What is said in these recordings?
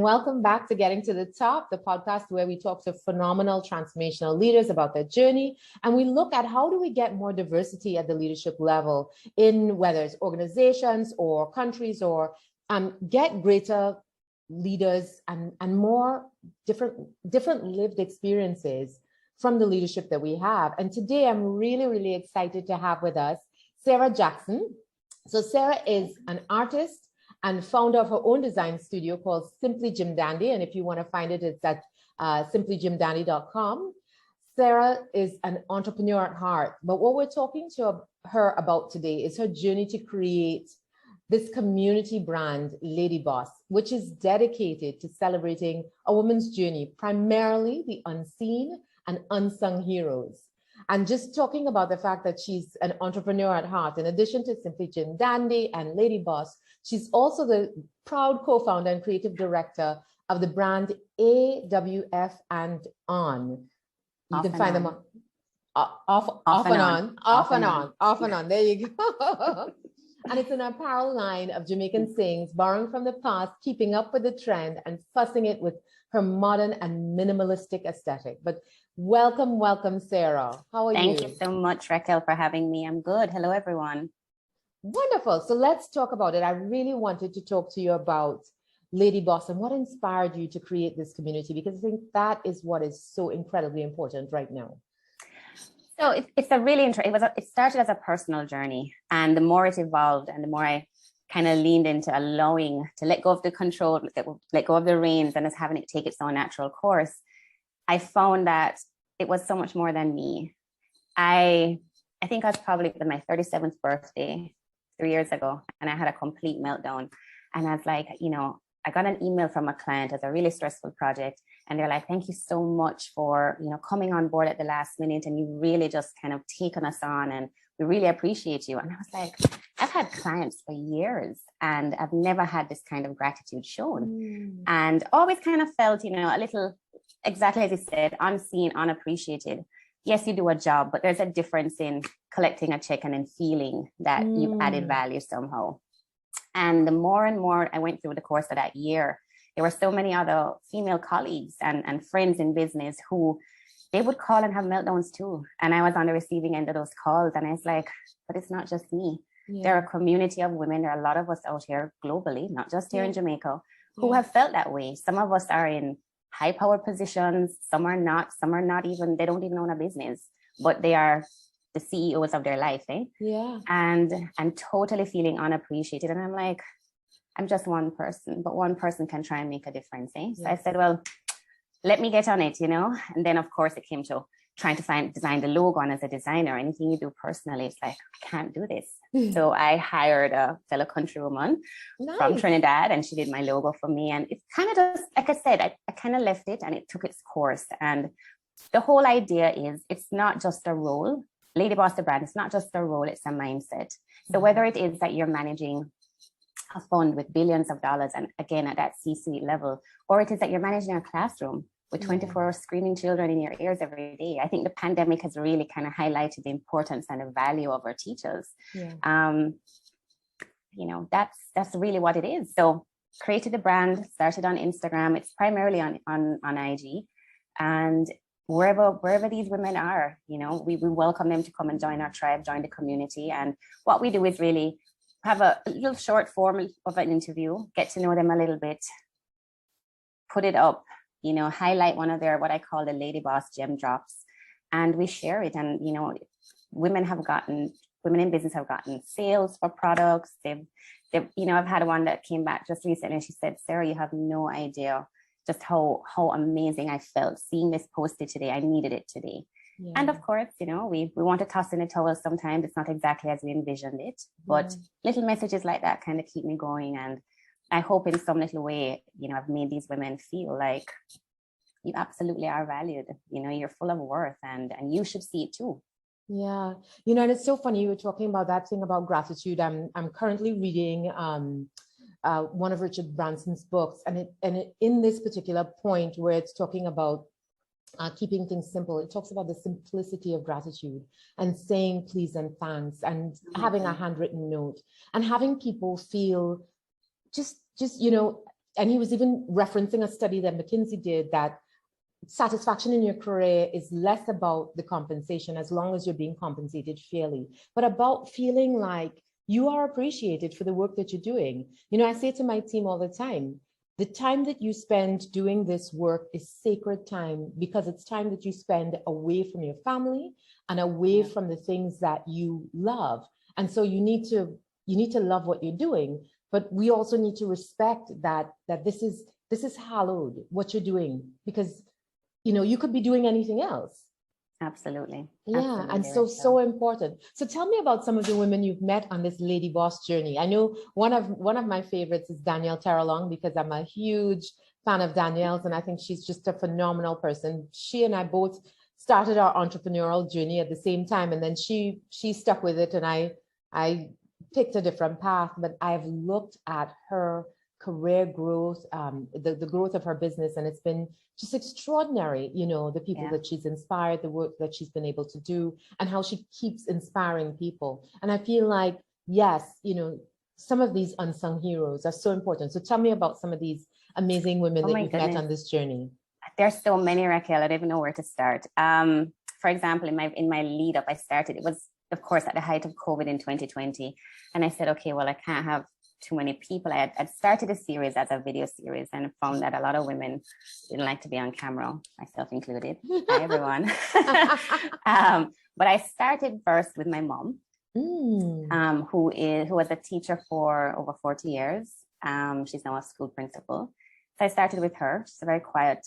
welcome back to Getting to the Top, the podcast where we talk to phenomenal transformational leaders about their journey, and we look at how do we get more diversity at the leadership level in whether it's organizations or countries, or get greater leaders and more different lived experiences from the leadership that we have. And today I'm really excited to have with us Sarah Jackson. So Sarah is an artist and founder of her own design studio called Simply Jim Dandy. And if you want to find it, it's at simplygymdandy.com. Sarah is an entrepreneur at heart, but what we're talking to her about today is her journey to create this community brand, Lady Boss, which is dedicated to celebrating a woman's journey, primarily the unseen and unsung heroes. And just talking about the fact that she's an entrepreneur at heart, in addition to Simply Jim Dandy and Lady Boss, she's also the proud co-founder and creative director of the brand AWF&ON. You can find them off and on. There you go. And it's an apparel line of Jamaican sayings, borrowing from the past, keeping up with the trend, and fussing it with her modern and minimalistic aesthetic. But welcome, Sarah. How are you? Thank you so much, Racquel, for having me. I'm good. Hello, everyone. Wonderful. So let's talk about it. I really wanted to talk to you about Lady Boss and what inspired you to create this community, because I think that is what is so incredibly important right now. So it's a really interesting, it started as a personal journey, and the more it evolved and the more I kind of leaned into allowing to let go of the control, let go of the reins, and just having it take its own natural course, I found that it was so much more than me. I think I was probably at my 37th birthday 3 years ago, and I had a complete meltdown. And I was like, I got an email from a client as a really stressful project, and they're like, thank you so much for, coming on board at the last minute, and you really just kind of taken us on, and we really appreciate you. And I was like, I've had clients for years, and I've never had this kind of gratitude shown. And always kind of felt, a little, exactly as you said, unseen, unappreciated. Yes, you do a job, but there's a difference in collecting a check and then feeling that you've added value somehow. And the more and more I went through the course of that year, there were so many other female colleagues and friends in business who they would call and have meltdowns too. And I was on the receiving end of those calls, and I was like, but it's not just me. Yeah. There are a community of women. There are a lot of us out here globally, not just here in Jamaica, who have felt that way. Some of us are in high power positions. Some are not even, they don't even own a business, but they are the CEOs of their life, Yeah. And totally feeling unappreciated. And I'm like, I'm just one person, but one person can try and make a difference, So I said, well, let me get on it, And then of course it came to trying to design the logo. And as a designer, anything you do personally, it's like, I can't do this. So I hired a fellow countrywoman from Trinidad, and she did my logo for me. And it's kind of just, like I said, I kind of left it and it took its course. And the whole idea is it's not just a role. Lady Boss, the brand, it's not just a role, it's a mindset. So whether it is that you're managing a fund with billions of dollars, and again, at that C-suite level, or it is that you're managing a classroom with 24 screaming children in your ears every day. I think the pandemic has really kind of highlighted the importance and the value of our teachers. That's really what it is. So created the brand, started on Instagram. It's primarily on IG. And wherever these women are, we welcome them to come and join our tribe, join the community. And what we do is really have a little short form of an interview, get to know them a little bit, put it up, highlight one of their, what I call the Lady Boss gem drops, and we share it. And, women in business have gotten sales for products. They've I've had one that came back just recently, and she said, Sarah, you have no idea just how amazing I felt seeing this posted today. I needed it today. Yeah. And of course, we want to toss in a towel sometimes. It's not exactly as we envisioned it, but little messages like that kind of keep me going. And I hope in some little way, I've made these women feel like you absolutely are valued. You're full of worth, and you should see it too. Yeah. And it's so funny you were talking about that thing about gratitude. I'm currently reading one of Richard Branson's books, and in this particular point where it's talking about keeping things simple, it talks about the simplicity of gratitude and saying please and thanks, and having a handwritten note, and having people feel just and he was even referencing a study that McKinsey did, that satisfaction in your career is less about the compensation, as long as you're being compensated fairly, but about feeling like you are appreciated for the work that you're doing. You know, I say to my team all the time, the time that you spend doing this work is sacred time, because it's time that you spend away from your family and away from the things that you love. And so you need to love what you're doing, but we also need to respect that this is hallowed, what you're doing, because you know, you could be doing anything else. Absolutely. Yeah. Absolutely, And so important. So tell me about some of the women you've met on this Lady Boss journey. I know one of my favorites is Danielle Terrelong, because I'm a huge fan of Danielle's, and I think she's just a phenomenal person. She and I both started our entrepreneurial journey at the same time, and then she stuck with it, and I picked a different path. But I've looked at her career growth, the growth of her business, and it's been just extraordinary, you know, the people that she's inspired, the work that she's been able to do, and how she keeps inspiring people. And I feel like, yes, you know, some of these unsung heroes are so important. So tell me about some of these amazing women that you've met on this journey. There's so many, Racquel, I don't even know where to start. For example, in my lead up, it was, of course, at the height of COVID in 2020. And I said, okay, well, I can't have too many people. I'd started a series as a video series, and found that a lot of women didn't like to be on camera, myself included. Hi, everyone. But I started first with my mom, who was a teacher for over 40 years. She's now a school principal. So I started with her. She's a very quiet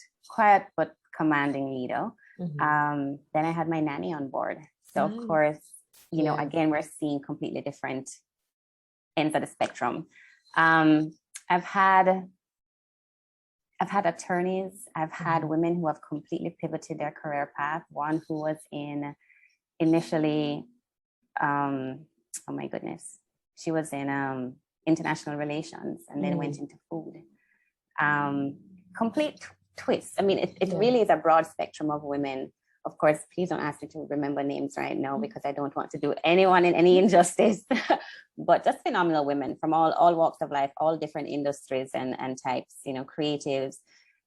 but commanding leader. Then I had my nanny on board. So of course, you know, again, we're seeing completely different ends of the spectrum. I've had attorneys, I've had women who have completely pivoted their career path. One who was initially, oh my goodness, she was in international relations, and then went into food. Complete twist. I mean, it really is a broad spectrum of women. Of course, please don't ask me to remember names right now, because I don't want to do anyone in any injustice, but just phenomenal women from all walks of life, all different industries and types, you know, creatives,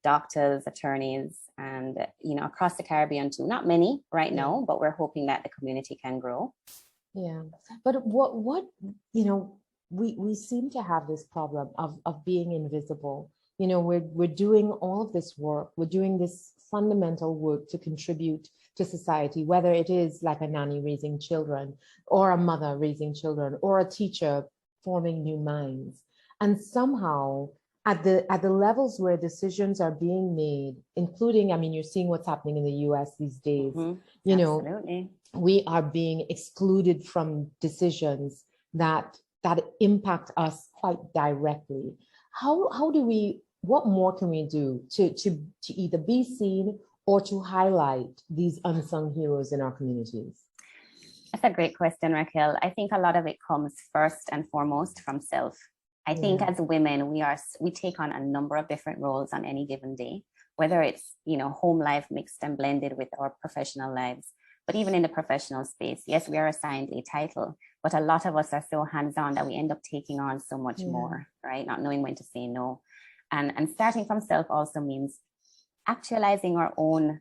doctors, attorneys, and, you know, across the Caribbean too. Not many right now, but we're hoping that the community can grow. Yeah. But what, you know, we seem to have this problem of being invisible. You know, we're doing all of this work. We're doing this fundamental work to contribute to society, whether it is like a nanny raising children, or a mother raising children, or a teacher forming new minds. And somehow at the levels where decisions are being made, including, I mean, you're seeing what's happening in the US these days, you know, we are being excluded from decisions that impact us quite directly. What more can we do to either be seen or to highlight these unsung heroes in our communities? That's a great question, Racquel. I think a lot of it comes first and foremost from self. I think as women, we take on a number of different roles on any given day, whether it's, you know, home life mixed and blended with our professional lives. But even in the professional space, yes, we are assigned a title, but a lot of us are so hands-on that we end up taking on so much more, right? Not knowing when to say no. And starting from self also means actualizing our own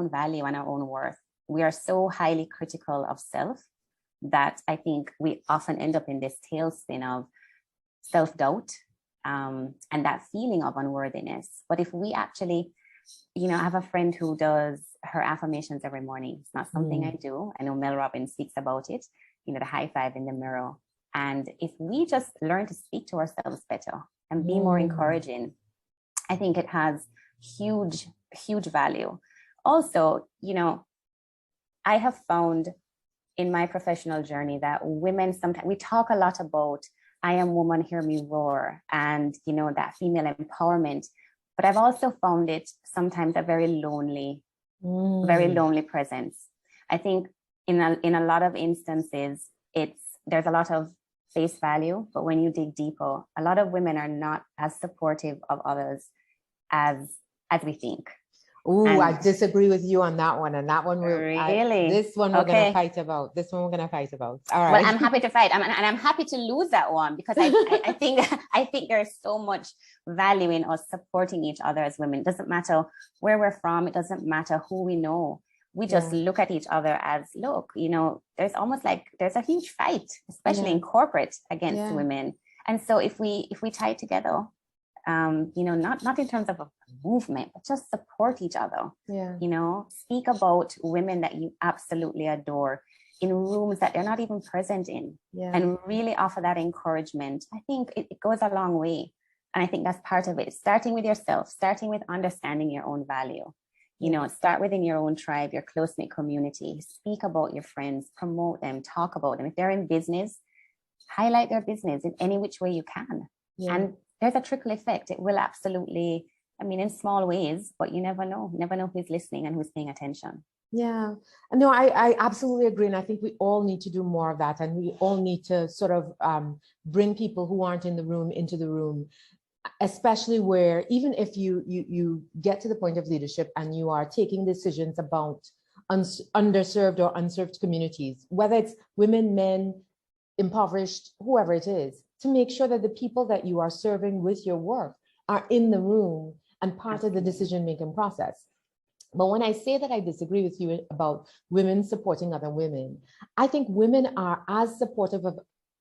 value and our own worth. We are so highly critical of self that I think we often end up in this tailspin of self-doubt and that feeling of unworthiness. But if we actually, you know, I have a friend who does her affirmations every morning. It's not something I do. I know Mel Robbins speaks about it, you know, the high five in the mirror. And if we just learn to speak to ourselves better and be more encouraging, I think it has huge value. Also, you know, I have found in my professional journey that women, sometimes we talk a lot about, I am woman, hear me roar, and, you know, that female empowerment. But I've also found it sometimes a very lonely presence. I think in a lot of instances, there's a lot of face value, but when you dig deeper, a lot of women are not as supportive of others as we think. Ooh, And I disagree with you on that one. And that one, really, this one we're okay. gonna fight about. This one we're gonna fight about. All right. Well, I'm happy to fight, and I'm happy to lose that one, because I think I think there's so much value in us supporting each other as women. It doesn't matter where we're from. It doesn't matter who we know. We just look at each other as, look, you know, there's almost like there's a huge fight, especially in corporate, against women. And so if we tie together, you know, not in terms of a movement, but just support each other. You know, speak about women that you absolutely adore in rooms that they're not even present in, and really offer that encouragement. I think it goes a long way. And I think that's part of it. Starting with yourself, starting with understanding your own value. You know, start within your own tribe, your close-knit community. Speak about your friends, promote them, talk about them. If they're in business, highlight their business in any which way you can. And there's a trickle effect. It will absolutely, I mean, in small ways, but you never know. You never know who's listening and who's paying attention. Yeah, no, I absolutely agree. And I think we all need to do more of that. And we all need to sort of bring people who aren't in the room into the room, especially where, even if you get to the point of leadership and you are taking decisions about underserved or unserved communities, whether it's women, men, impoverished, whoever it is, to make sure that the people that you are serving with your work are in the room and part of the decision-making process. But when I say that I disagree with you about women supporting other women, I think women are as supportive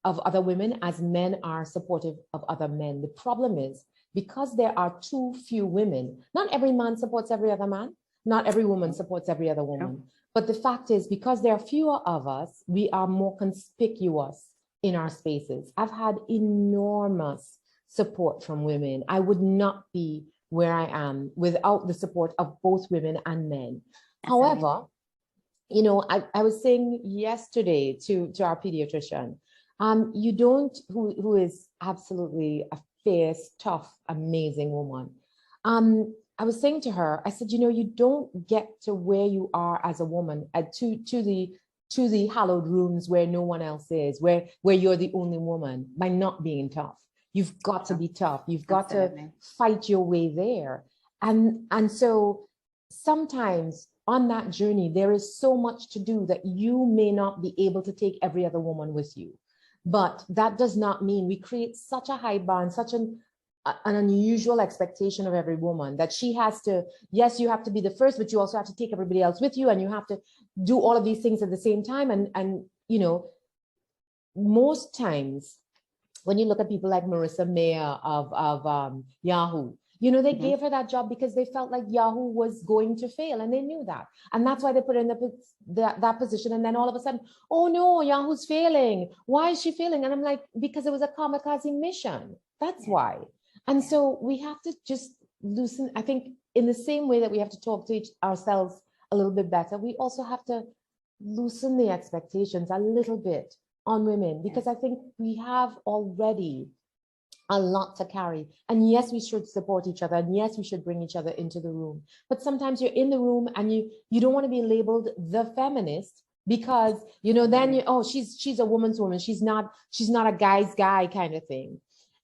of other women as men are supportive of other men. The problem is, because there are too few women, not every man supports every other man, not every woman supports every other woman. But the fact is, because there are fewer of us, we are more conspicuous in our spaces. I've had enormous support from women. I would not be where I am without the support of both women and men. However, you know, I was saying yesterday to our pediatrician, you don't, who is absolutely a fierce, tough, amazing woman. I was saying to her, I said, you know, you don't get to where you are as a woman to the hallowed rooms where no one else is, where you're the only woman, by not being tough. You've got to be tough. You've got to fight your way there. And so sometimes on that journey, there is so much to do that you may not be able to take every other woman with you. But that does not mean we create such a high bar and such an unusual expectation of every woman that she has to, yes, you have to be the first, but you also have to take everybody else with you, and you have to do all of these things at the same time. And you know, most times, when you look at people like Marissa Mayer of Yahoo, you know, they gave her that job because they felt like Yahoo was going to fail, and they knew that. And that's why they put her in that position. And then all of a sudden, oh no, Yahoo's failing. Why is she failing? And I'm like, because it was a kamikaze mission. That's why. And so we have to just loosen. I think in the same way that we have to talk to ourselves a little bit better, we also have to loosen the expectations a little bit on women, because I think we have already a lot to carry. And yes, we should support each other. And yes, we should bring each other into the room. But sometimes you're in the room and you don't want to be labeled the feminist, because, you know, then you, oh, she's a woman's woman. She's not a guy's guy kind of thing.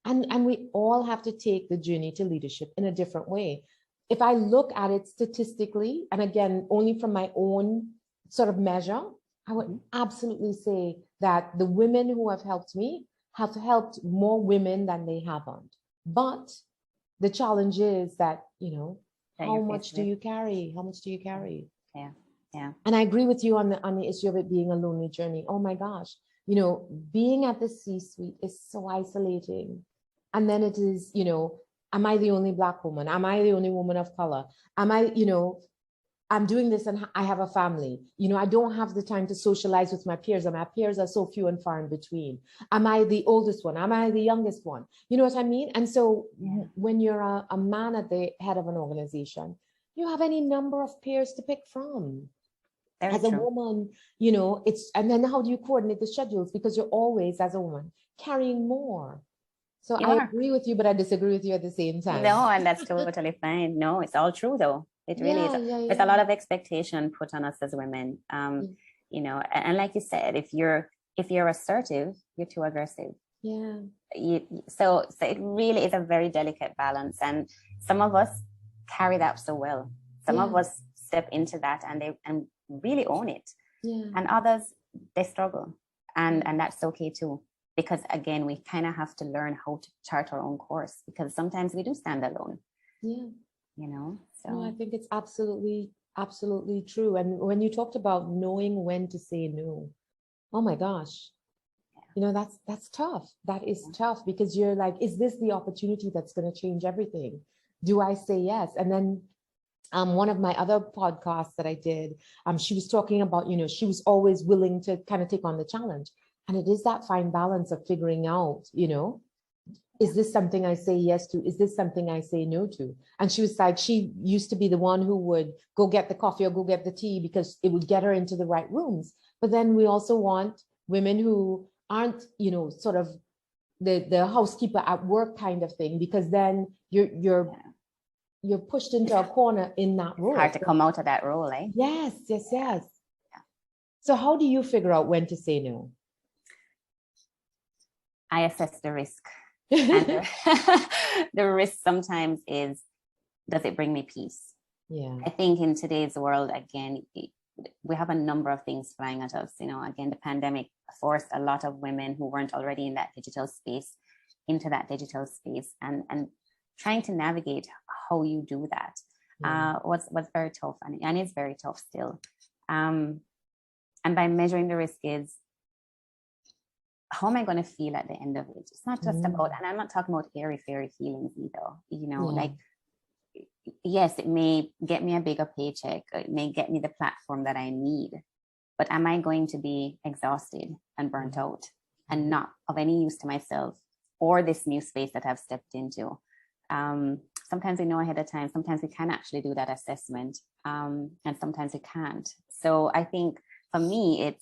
And we all have to take the journey to leadership in a different way. If I look at it statistically, and again, only from my own sort of measure, I would absolutely say that the women who have helped me have helped more women than they haven't. But the challenge is that, you know, how much do you carry? How much do you carry? Yeah, yeah. And I agree with you on the issue of it being a lonely journey. Oh my gosh, you know, being at the C-suite is so isolating. And then it is, you know, am I the only Black woman? Am I the only woman of color? Am I, you know, I'm doing this and I have a family. You know, I don't have the time to socialize with my peers, and my peers are so few and far in between. Am I the oldest one? Am I the youngest one? You know what I mean? And so when you're a man at the head of an organization, you have any number of peers to pick from. As a woman, you know, and then how do you coordinate the schedules? Because you're always, as a woman, carrying more. So I agree with you, but I disagree with you at the same time. No, and that's totally fine. No, it's all true though. It really is. There's a lot of expectation put on us as women. You know, and like you said, if you're assertive, you're too aggressive. Yeah. So it really is a very delicate balance, and some of us carry that so well. Some of us step into that and really own it. And others, they struggle. And that's okay too. Because again, we kind of have to learn how to chart our own course, because sometimes we do stand alone. Yeah. You know, so no, I think it's absolutely true. And when you talked about knowing when to say no, oh my gosh, you know, that's tough. That is tough, because you're like, is this the opportunity that's going to change everything? Do I say yes? And then one of my other podcasts that I did, she was talking about, you know, she was always willing to kind of take on the challenge. And it is that fine balance of figuring out, you know, is this something I say yes to? Is this something I say no to? And she was like, she used to be the one who would go get the coffee or go get the tea because it would get her into the right rooms. But then we also want women who aren't, you know, sort of the housekeeper at work kind of thing, because then you're pushed into a corner in that role. It's hard to come out of that role, eh? Yes. Yeah. So how do you figure out when to say no? I assess the risk. And the risk sometimes is, does it bring me peace? Yeah. I think in today's world, again, we have a number of things flying at us. You know, again, the pandemic forced a lot of women who weren't already in that digital space into that digital space, and trying to navigate how you do that was very tough, and it's very tough still. And by measuring the risk is, how am I going to feel at the end of it? It's not just about, and I'm not talking about airy-fairy feelings either, you know, like, yes, it may get me a bigger paycheck, it may get me the platform that I need, but am I going to be exhausted and burnt out and not of any use to myself or this new space that I've stepped into? Sometimes we know ahead of time, sometimes we can actually do that assessment, and sometimes we can't. So I think for me,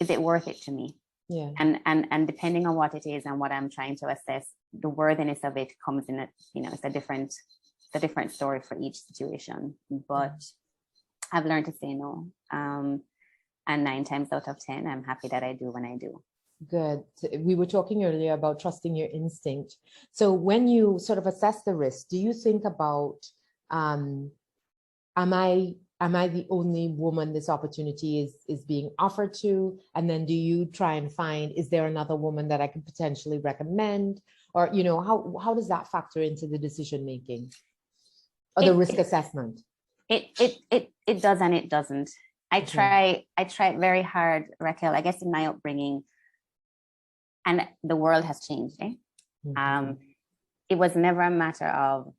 is it worth it to me? Yeah. And depending on what it is and what I'm trying to assess, the worthiness of it comes in it's a different story for each situation. But I've learned to say no. And 9 times out of 10, I'm happy that I do when I do. Good. We were talking earlier about trusting your instinct. So when you sort of assess the risk, do you think about, am I the only woman this opportunity is being offered to? And then do you try and find, is there another woman that I could potentially recommend? Or, you know, how does that factor into the decision making or the risk assessment? It does and it doesn't. I try very hard, Racquel, I guess in my upbringing, and the world has changed. It was never a matter of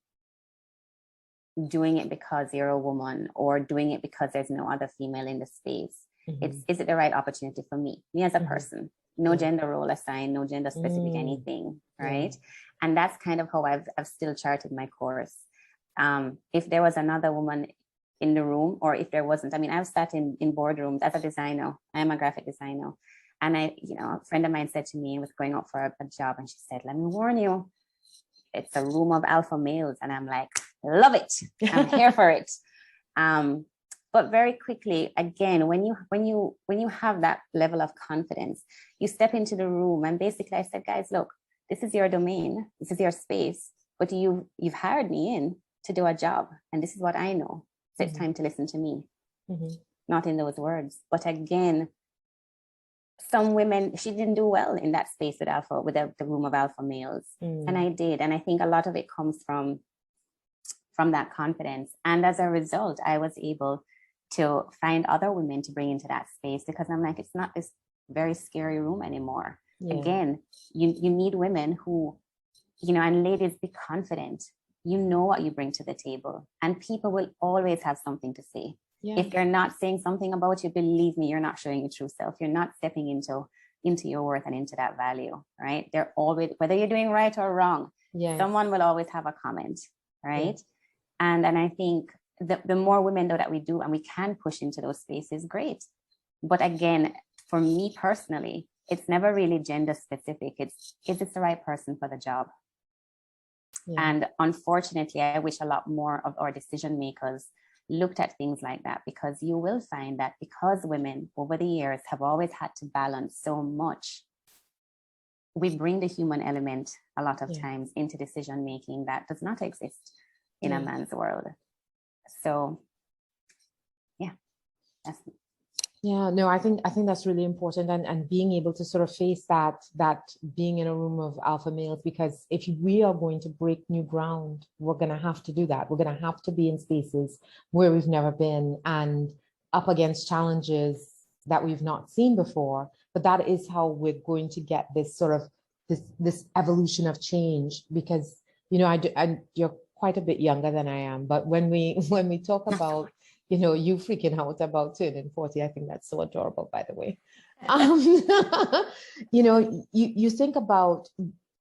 doing it because you're a woman or doing it because there's no other female in the space. Is it the right opportunity for me as a person? No gender role assigned, no gender specific anything, right? And that's kind of how I've still charted my course. If there was another woman in the room, or if there wasn't, I mean, I've sat in boardrooms as a designer. I am a graphic designer. And a friend of mine said to me, I was going out for a job, and she said, let me warn you, it's a room of alpha males. And I'm like, love it. I'm here for it. But very quickly, again, when you have that level of confidence, you step into the room, and basically I said, guys, look, this is your domain, this is your space, but you've hired me in to do a job, and this is what I know. So it's time to listen to me. Not in those words, but again, some women, she didn't do well in that space with the room of alpha males, and I did, and I think a lot of it comes from that confidence. And as a result, I was able to find other women to bring into that space, because I'm like, it's not this very scary room anymore. Again, you need women who, and ladies, be confident. You know what you bring to the table, and people will always have something to say. If they're not saying something about you, believe me, you're not showing your true self. You're not stepping into your worth and into that value, right? They're always, whether you're doing right or wrong, someone will always have a comment, right? And I think the more women though that we do, and we can push into those spaces, great. But again, for me personally, it's never really gender specific. Is this the right person for the job? And unfortunately, I wish a lot more of our decision makers looked at things like that, because you will find that because women over the years have always had to balance so much, we bring the human element a lot of times into decision making that does not exist in a man's world. So yeah, that's Yeah, no, I think that's really important, and being able to sort of face that being in a room of alpha males, because if we are going to break new ground, we're gonna have to do that. We're gonna have to be in spaces where we've never been and up against challenges that we've not seen before. But that is how we're going to get this sort of this evolution of change, because you're quite a bit younger than I am, but when we talk about you freaking out about turning 40. I think that's so adorable, by the way. Um, you think about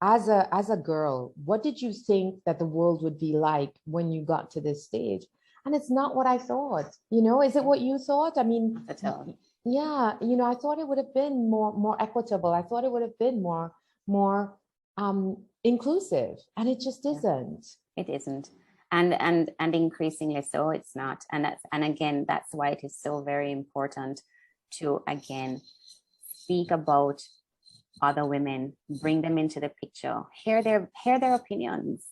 as a girl, what did you think that the world would be like when you got to this stage? And it's not what I thought. Is it what you thought? I mean, yeah, I thought it would have been more equitable. I thought it would have been more inclusive, and it just isn't. It isn't. And increasingly so it's not. And again, that's why it is so very important to again speak about other women, bring them into the picture, hear their opinions,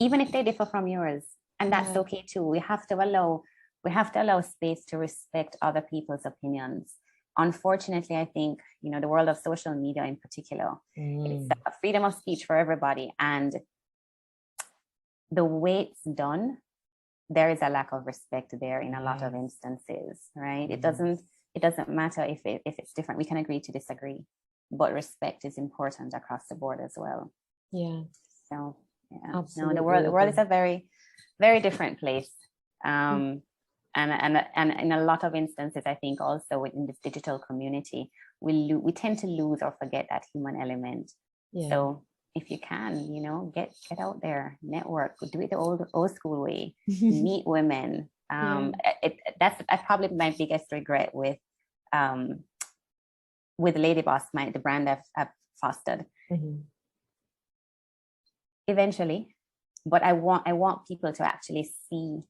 even if they differ from yours. And that's okay too. We have to allow space to respect other people's opinions. Unfortunately, I think, the world of social media in particular, it's a freedom of speech for everybody. And the way it's done, there is a lack of respect there in a lot of instances, right? It doesn't matter if it's different. We can agree to disagree, but respect is important across the board as well. Yeah. So yeah, absolutely. no, the world is a very, very different place. And in a lot of instances, I think also within this digital community, we tend to lose or forget that human element. Yeah. So if you can, get out there, network, do it the old school way, meet women. That's probably my biggest regret with Lady Boss, the brand I've fostered. Eventually, but I want people to actually see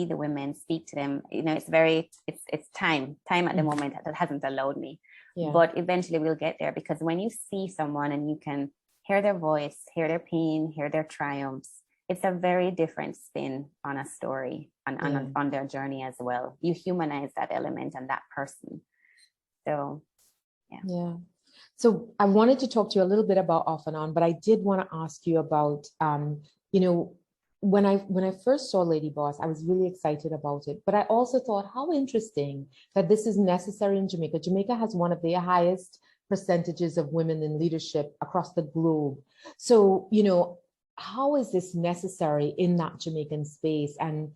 the women, speak to them. It's time at the moment that hasn't allowed me. But eventually we'll get there, because when you see someone and you can hear their voice, hear their pain, hear their triumphs, it's a very different spin on a story, on their journey as well. You humanize that element and that person. So yeah. So I wanted to talk to you a little bit about Off and On, but I did want to ask you about when I first saw Lady Boss, I was really excited about it, but I also thought, how interesting that this is necessary in Jamaica. Jamaica has one of the highest percentages of women in leadership across the globe. So, how is this necessary in that Jamaican space? And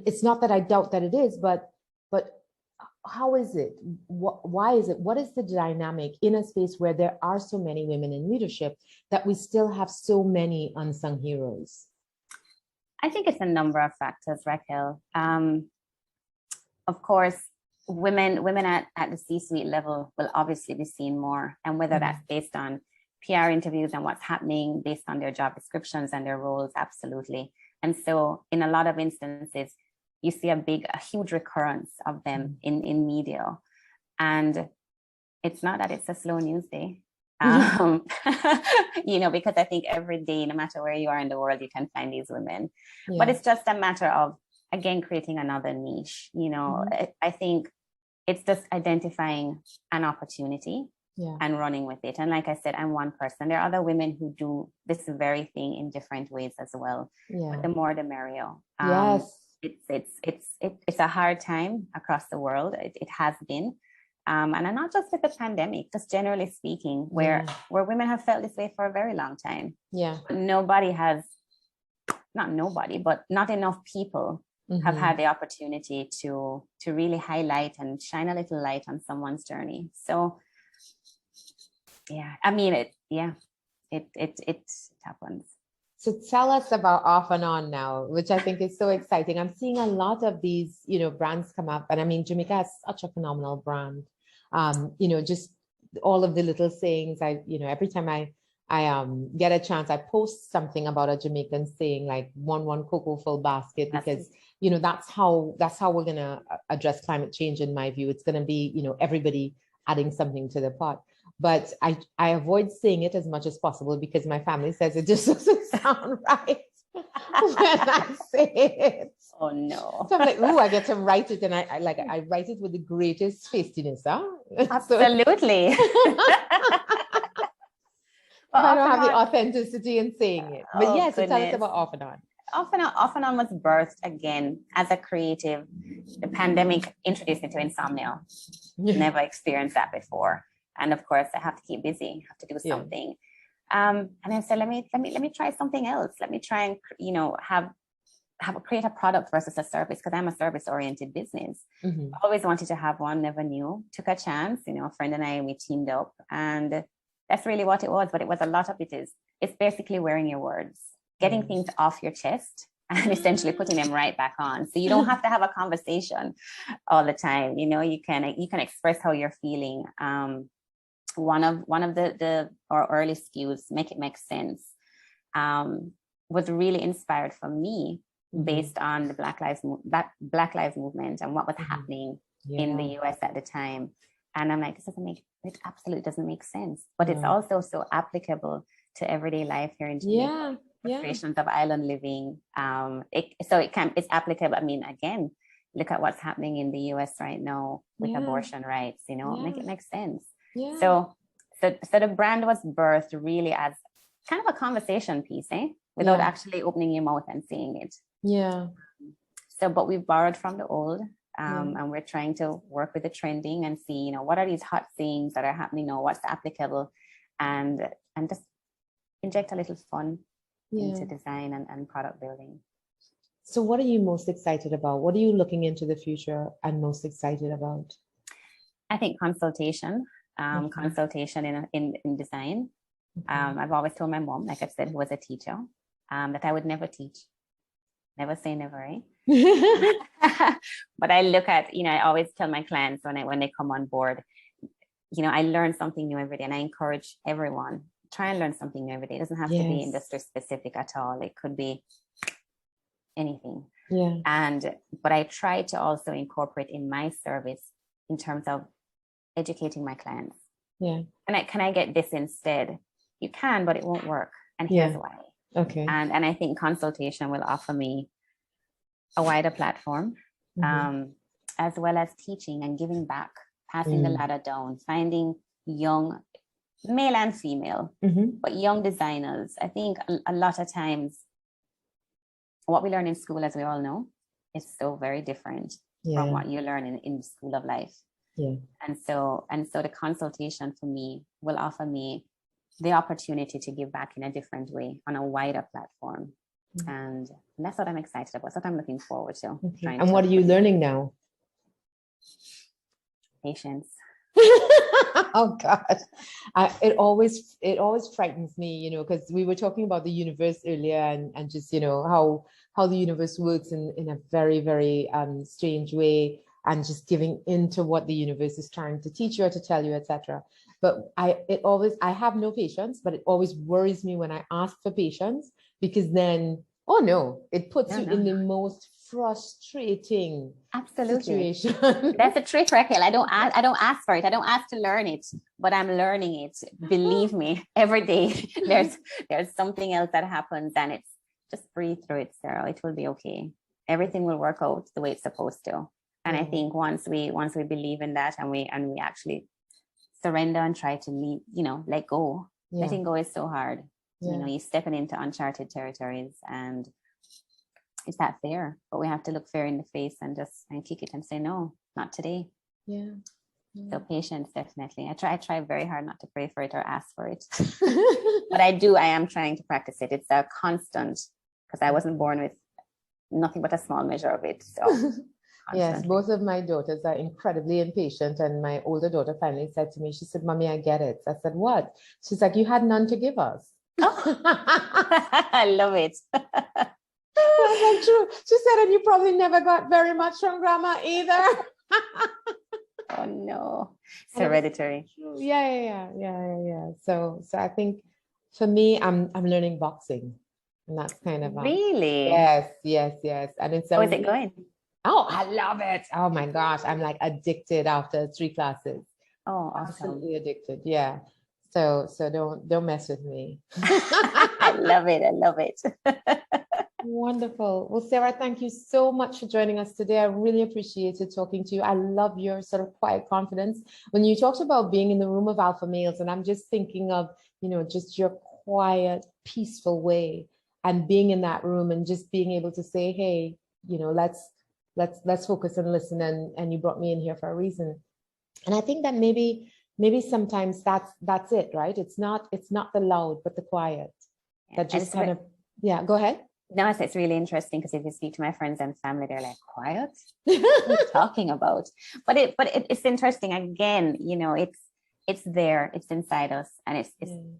it's not that I doubt that it is, but how is it? Why is it? What is the dynamic in a space where there are so many women in leadership that we still have so many unsung heroes? I think it's a number of factors, Racquel. Of course, women at the C-suite level will obviously be seen more, and whether that's based on PR interviews and what's happening based on their job descriptions and their roles, absolutely. And so in a lot of instances, you see a huge recurrence of them in media. And it's not that it's a slow news day, because I think every day, no matter where you are in the world, you can find these women. But it's just a matter of, again, creating another niche. I think it's just identifying an opportunity and running with it. And like I said, I'm one person. There are other women who do this very thing in different ways as well. But the more the merrier. It's a hard time across the world. It has been. And not just with the pandemic, just generally speaking, where women have felt this way for a very long time. But not enough people have had the opportunity to really highlight and shine a little light on someone's journey. So it happens. So tell us about Off and On now, which I think is so exciting. I'm seeing a lot of these, brands come up, and I mean, Jamaica has such a phenomenal brand. Just all of the little sayings. Every time I get a chance, I post something about a Jamaican saying, like one cocoa full basket, because that's how we're gonna address climate change. In my view, it's gonna be everybody adding something to the pot. But I avoid saying it as much as possible because my family says it just doesn't sound right. I say it. Oh no. So I'm like, ooh, I get to write it, and I write it with the greatest festiness, huh? Absolutely. But I don't have the Off-and-On, authenticity in saying it. But oh yes, so tell us goodness. about Off&ON. Off-and-On was birthed again as a creative. The pandemic introduced me to insomnia. Never experienced that before. And of course, I have to keep busy, have to do something. And I said, let me try something else. Let me try and, create a product versus a service, because I'm a service-oriented business. Mm-hmm. Always wanted to have one, never knew. Took a chance, a friend and I, we teamed up, and that's really what it was. But it was a lot of it's basically wearing your words, getting things off your chest and essentially putting them right back on. So you don't have to have a conversation all the time. You can express how you're feeling. One of our early SKUs, Make It Make Sense, was really inspired from me, based on the Black Lives movement and what was happening in the US at the time. And I'm like, it absolutely doesn't make sense. But it's also so applicable to everyday life here in Jamaica. Frustrations of island living. It's applicable. I mean, again, look at what's happening in the US right now with abortion rights, make it make sense. Yeah. So the brand was birthed really as kind of a conversation piece, without actually opening your mouth and saying it. Yeah. So, but we've borrowed from the old, and we're trying to work with the trending and see, what are these hot things that are happening now, what's applicable, and just inject a little fun into design and product building. So what are you most excited about? What are you looking into the future and most excited about? I think consultation in design. I've always told my mom, like I said, who was a teacher, that I would never teach. Never say never, But I look at, I always tell my clients when they come on board, I learn something new every day, and I encourage everyone, try and learn something new every day. It doesn't have to be industry specific at all. It could be anything. Yeah. But I try to also incorporate in my service in terms of educating my clients. Yeah. And can I get this instead? You can, but it won't work. And here's why. Okay. And I think consultation will offer me a wider platform, as well as teaching and giving back, passing the ladder down, finding young, male and female, but young designers. I think a lot of times what we learn in school, as we all know, is so very different from what you learn in the school of life. Yeah. And so the consultation for me will offer me the opportunity to give back in a different way on a wider platform. And that's what I'm excited about. That's what I'm looking forward to. And what are you learning now? Patience. Oh God. It always frightens me, because we were talking about the universe earlier, and just, how the universe works in a very, very strange way, and just giving into what the universe is trying to teach you or to tell you, etc. But I have no patience, but it always worries me when I ask for patience, because then, oh no, it puts you in the most frustrating situation. That's the trick, Racquel. I don't ask for it. I don't ask to learn it, but I'm learning it. Believe me, every day there's something else that happens, and it's just breathe through it, Sarah. It will be okay. Everything will work out the way it's supposed to. And I think once we believe in that, and we actually surrender and try to leave, let go. Letting go is so hard. You're stepping into uncharted territories, and it's that fear, but we have to look fear in the face and kick it and say, no, not today. Yeah. So patience, definitely. I try very hard not to pray for it or ask for it, but I am trying to practice it. It's a constant, because I wasn't born with nothing but a small measure of it. So yes, both of my daughters are incredibly impatient, and my older daughter finally said to me, she said, "Mommy, I get it." I said, "What?" She's like, "You had none to give us." Oh. I love it. That's like true. She said, "And you probably never got very much from grandma either." Oh no, it's hereditary. Yeah. So I think for me, I'm learning boxing, and that's kind of really yes. And it's how is it going? Oh, I love it. Oh my gosh, I'm like addicted after 3 classes. Oh, awesome. Absolutely addicted. Yeah. So don't mess with me. I love it. Wonderful. Well, Sarah, thank you so much for joining us today. I really appreciated talking to you. I love your sort of quiet confidence. When you talked about being in the room of alpha males, and I'm just thinking of, just your quiet, peaceful way and being in that room and just being able to say, hey, let's focus and listen. And you brought me in here for a reason. And I think that maybe sometimes that's it, right? It's not the loud, but the quiet that just kind of, yeah, go ahead. No, it's really interesting because if you speak to my friends and family, they're like, quiet? What are you talking about? But it's interesting. Again, it's there, it's inside us, and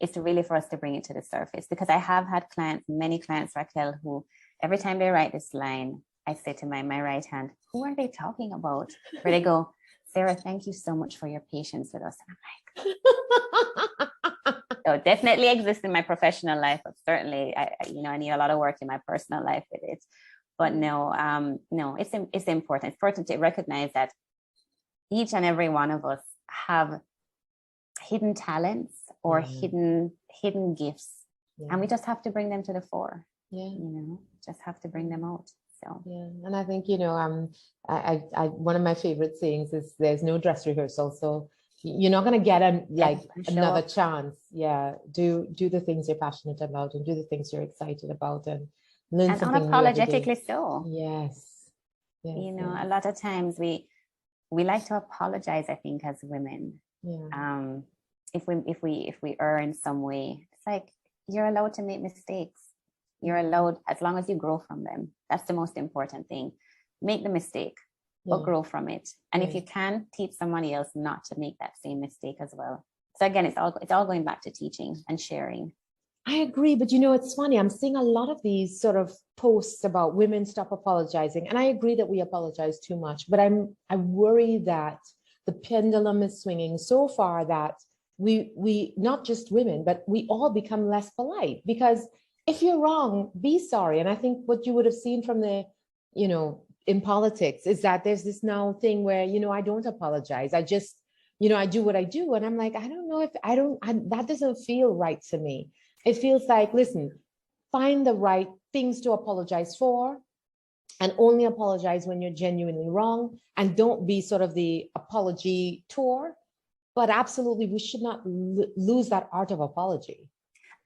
it's really for us to bring it to the surface, because I have had many clients, Racquel, who every time they write this line, I say to my right hand, who are they talking about? Where they go, Sarah, thank you so much for your patience with us. And I'm like, so definitely exists in my professional life, but certainly I need a lot of work in my personal life with it. But no, it's important. It's important to recognize that each and every one of us have hidden talents or hidden gifts, and we just have to bring them to the fore. Just have to bring them out. So and I think I one of my favorite sayings is there's no dress rehearsal, so you're not going to get another chance. Do the things you're passionate about and do the things you're excited about and learn something unapologetically so. Yes. A lot of times we like to apologize, I think, as women. If we err in some way, it's like, you're allowed to make mistakes. You're allowed, as long as you grow from them. That's the most important thing. Make the mistake, but grow from it. And if you can, teach somebody else not to make that same mistake as well. So again, it's all going back to teaching and sharing. I agree, but it's funny. I'm seeing a lot of these sort of posts about women stop apologizing, and I agree that we apologize too much. But I worry that the pendulum is swinging so far that we not just women, but we all become less polite, because if you're wrong, be sorry. And I think what you would have seen from the, in politics is that there's this now thing where, I don't apologize. I just, I do what I do. And I'm like, I don't know if that doesn't feel right to me. It feels like, listen, find the right things to apologize for, and only apologize when you're genuinely wrong, and don't be sort of the apology tour. But absolutely, we should not lose that art of apology.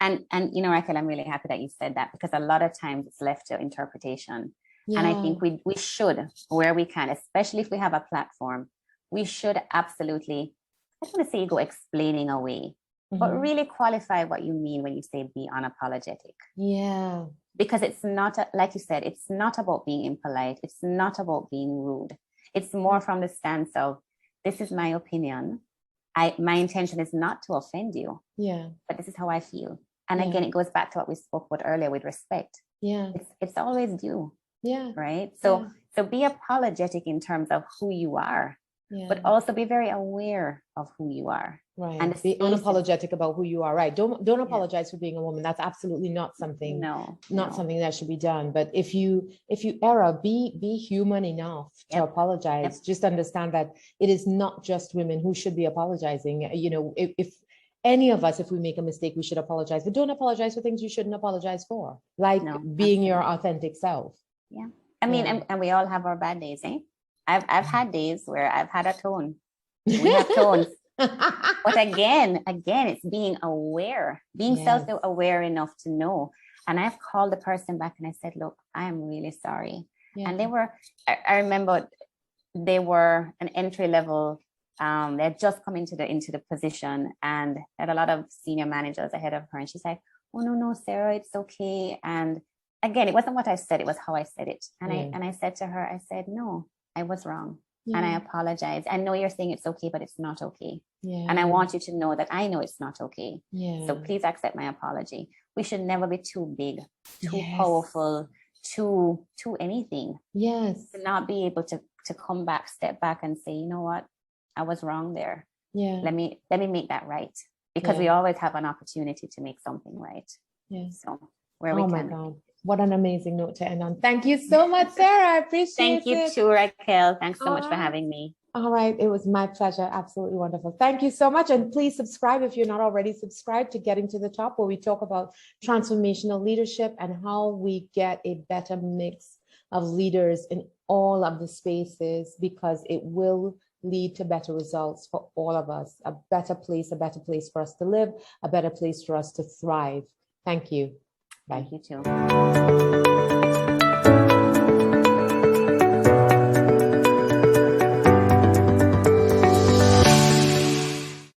And Racquel, I'm really happy that you said that, because a lot of times it's left to interpretation. And I think we should, where we can, especially if we have a platform, we should absolutely, I don't want to say go explaining away, but really qualify what you mean when you say be unapologetic. Yeah. Because it's not, like you said, it's not about being impolite. It's not about being rude. It's more from the stance of, this is my opinion. My intention is not to offend you. But this is how I feel. And again, it goes back to what we spoke about earlier with respect. It's always due. Right. So be apologetic in terms of who you are, but also be very aware of who you are. Right. And be unapologetic about who you are. Right. Don't apologize for being a woman. That's absolutely not something. Something that should be done. But if you err, be human enough to apologize. Just understand that it is not just women who should be apologizing. If any of us, if we make a mistake, we should apologize. But don't apologize for things you shouldn't apologize for, like being your authentic self. I mean, and we all have our bad days, eh? I've had days where I've had a tone. We have tones. But again, it's being aware, being self-aware enough to know. And I've called the person back and I said, look, I am really sorry. And they were, I remember they were an entry level. They had just come into the position, and had a lot of senior managers ahead of her. And she's like, oh, no, Sarah, it's okay. And again, it wasn't what I said, it was how I said it. And I said to her, I said, no, I was wrong. And I apologize. I know you're saying it's okay, but it's not okay. And I want you to know that I know it's not okay. So please accept my apology. We should never be too big, too powerful, too anything. To not be able to come back, step back and say, you know what, I was wrong there. Let me make that right. Because we always have an opportunity to make something right. So where we can. My God. What an amazing note to end on. Thank you so much, Sarah. I appreciate it. Thank you too, Racquel. Thanks so much for having me. All right. It was my pleasure. Absolutely wonderful. Thank you so much. And please subscribe if you're not already subscribed to Getting to the Top, where we talk about transformational leadership and how we get a better mix of leaders in all of the spaces, because it will lead to better results for all of us, a better place for us to live, a better place for us to thrive. Thank you. Bye. Thank you too.